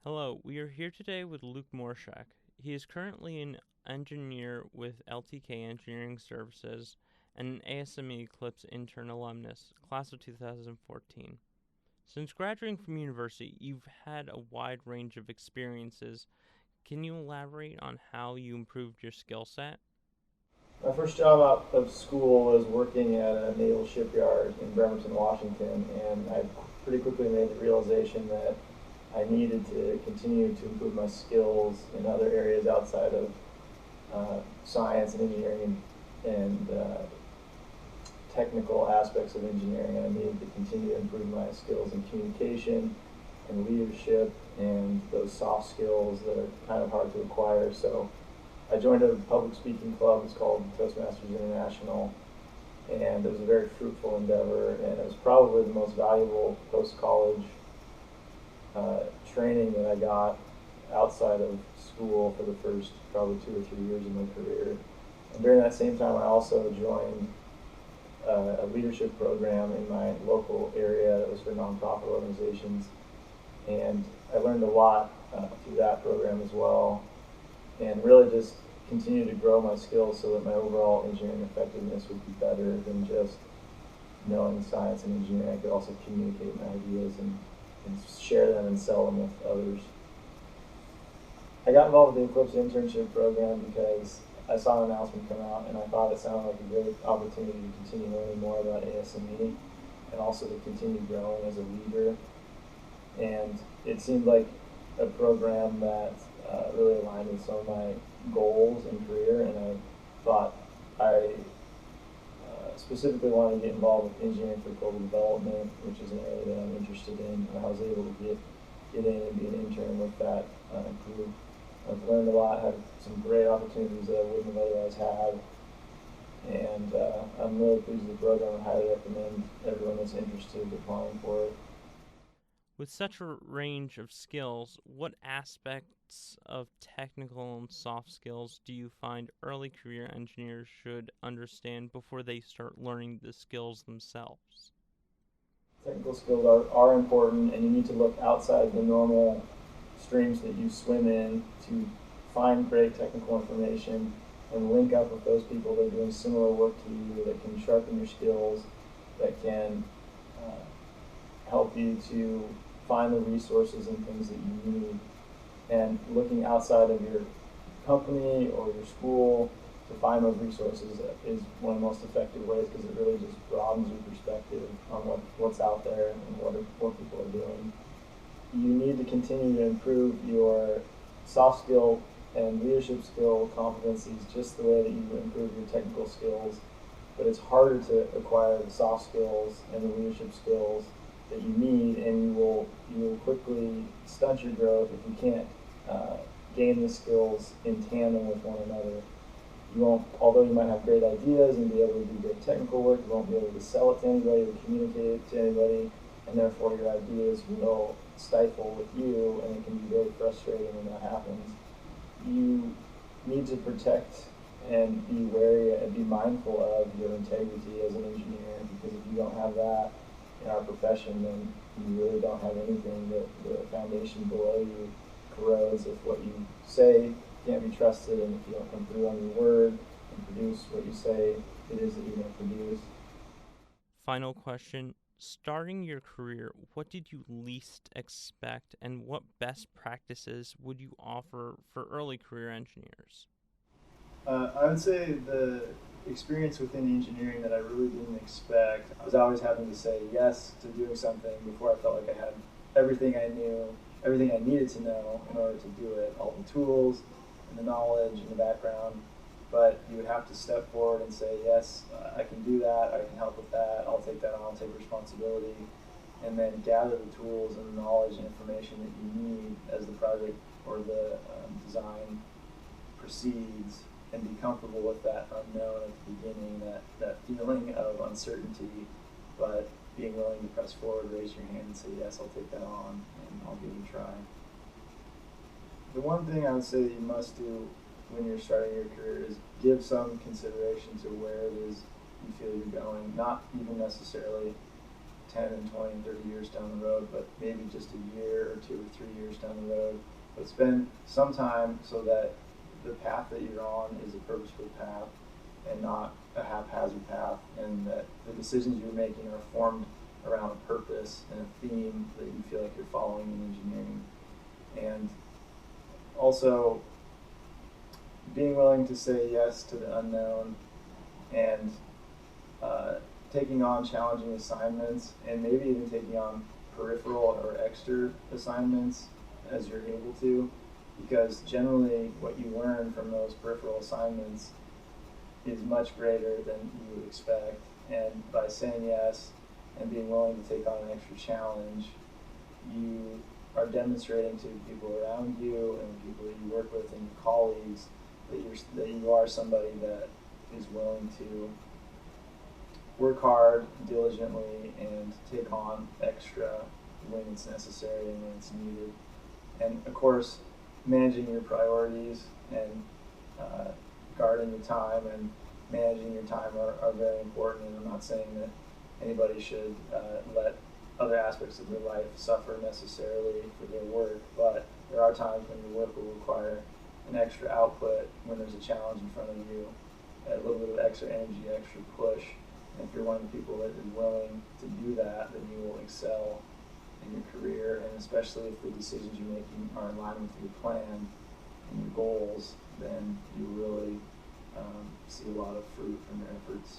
Hello, we are here today with Luke Morshak. He is currently an engineer with LTK Engineering Services and an ASME Eclipse intern alumnus, class of 2014. Since graduating from university, you've had a wide range of experiences. Can you elaborate on how you improved your skill set? My first job out of school was working at a naval shipyard in Bremerton, Washington, and I pretty quickly made the realization that I needed to continue to improve my skills in other areas outside of science and engineering and technical aspects of engineering. And I needed to continue to improve my skills in communication and leadership and those soft skills that are kind of hard to acquire. So I joined a public speaking club. It's called Toastmasters International, and it was a very fruitful endeavor. And it was probably the most valuable post-college training that I got outside of school for the first probably 2 or 3 years of my career. And during that same time, I also joined a leadership program in my local area that was for nonprofit organizations, and I learned a lot through that program as well, and really just continue to grow my skills so that my overall engineering effectiveness would be better than just knowing science and engineering. I could also communicate my ideas and share them and sell them with others. I got involved with the Eclipse internship program because I saw an announcement come out and I thought it sounded like a great opportunity to continue learning more about ASME and also to continue growing as a leader. And it seemed like a program that really aligned with some of my goals and career, and I thought I specifically wanted to get involved with engineering for global development, which is an area that I'm interested in, and I was able to get in and be an intern with that group. I've learned a lot, had some great opportunities that I wouldn't have otherwise had, and I'm really pleased with the program and highly recommend everyone that's interested applying for it. With such a range of skills, what aspects of technical and soft skills do you find early career engineers should understand before they start learning the skills themselves? Technical skills are important, and you need to look outside the normal streams that you swim in to find great technical information and link up with those people that are doing similar work to you, that can sharpen your skills, that can help you to find the resources and things that you need. And looking outside of your company or your school to find those resources is one of the most effective ways, because it really just broadens your perspective on what's out there and what people are doing. You need to continue to improve your soft skill and leadership skill competencies just the way that you improve your technical skills. But it's harder to acquire the soft skills and the leadership skills that you need, and you will quickly stunt your growth if you can't gain the skills in tandem with one another. You won't, although you might have great ideas and be able to do great technical work, you won't be able to sell it to anybody or communicate it to anybody, and therefore your ideas will stifle with you, and it can be very frustrating when that happens. You need to protect and be wary and be mindful of your integrity as an engineer, because if you don't have that in our profession, then you really don't have anything. That the foundation below you corrodes if what you say can't be trusted, and if you don't come through on your word and produce what you say it is that you're going to produce. Final question. Starting your career, what did you least expect, and what best practices would you offer for early career engineers? I would say the experience within engineering that I really didn't expect. I was always having to say yes to doing something before I felt like I had everything I knew, everything I needed to know in order to do it, all the tools and the knowledge and the background. But you would have to step forward and say, yes, I can do that, I can help with that, I'll take that on, I'll take responsibility, and then gather the tools and the knowledge and information that you need as the project or the design proceeds, and be comfortable with that unknown at the beginning, that feeling of uncertainty, but being willing to press forward, raise your hand and say, yes, I'll take that on, and I'll give it a try. The one thing I would say that you must do when you're starting your career is give some consideration to where it is you feel you're going, not even necessarily 10 and 20 and 30 years down the road, but maybe just a year or 2 or 3 years down the road. But spend some time so that the path that you're on is a purposeful path and not a haphazard path, and that the decisions you're making are formed around a purpose and a theme that you feel like you're following in engineering. And also being willing to say yes to the unknown, and taking on challenging assignments, and maybe even taking on peripheral or extra assignments as you're able to, because generally what you learn from those peripheral assignments is much greater than you would expect. And by saying yes and being willing to take on an extra challenge, you are demonstrating to people around you and the people that you work with and your colleagues that you are somebody that is willing to work hard, diligently, and take on extra when it's necessary and when it's needed. And of course, managing your priorities and guarding your time and managing your time are very important. And I'm not saying that anybody should let other aspects of their life suffer necessarily for their work, but there are times when your work will require an extra output when there's a challenge in front of you, a little bit of extra energy, extra push. And if you're one of the people that is willing to do that, then you will excel in your career, and especially if the decisions you're making are in line with your plan and your goals, then you really see a lot of fruit from your efforts.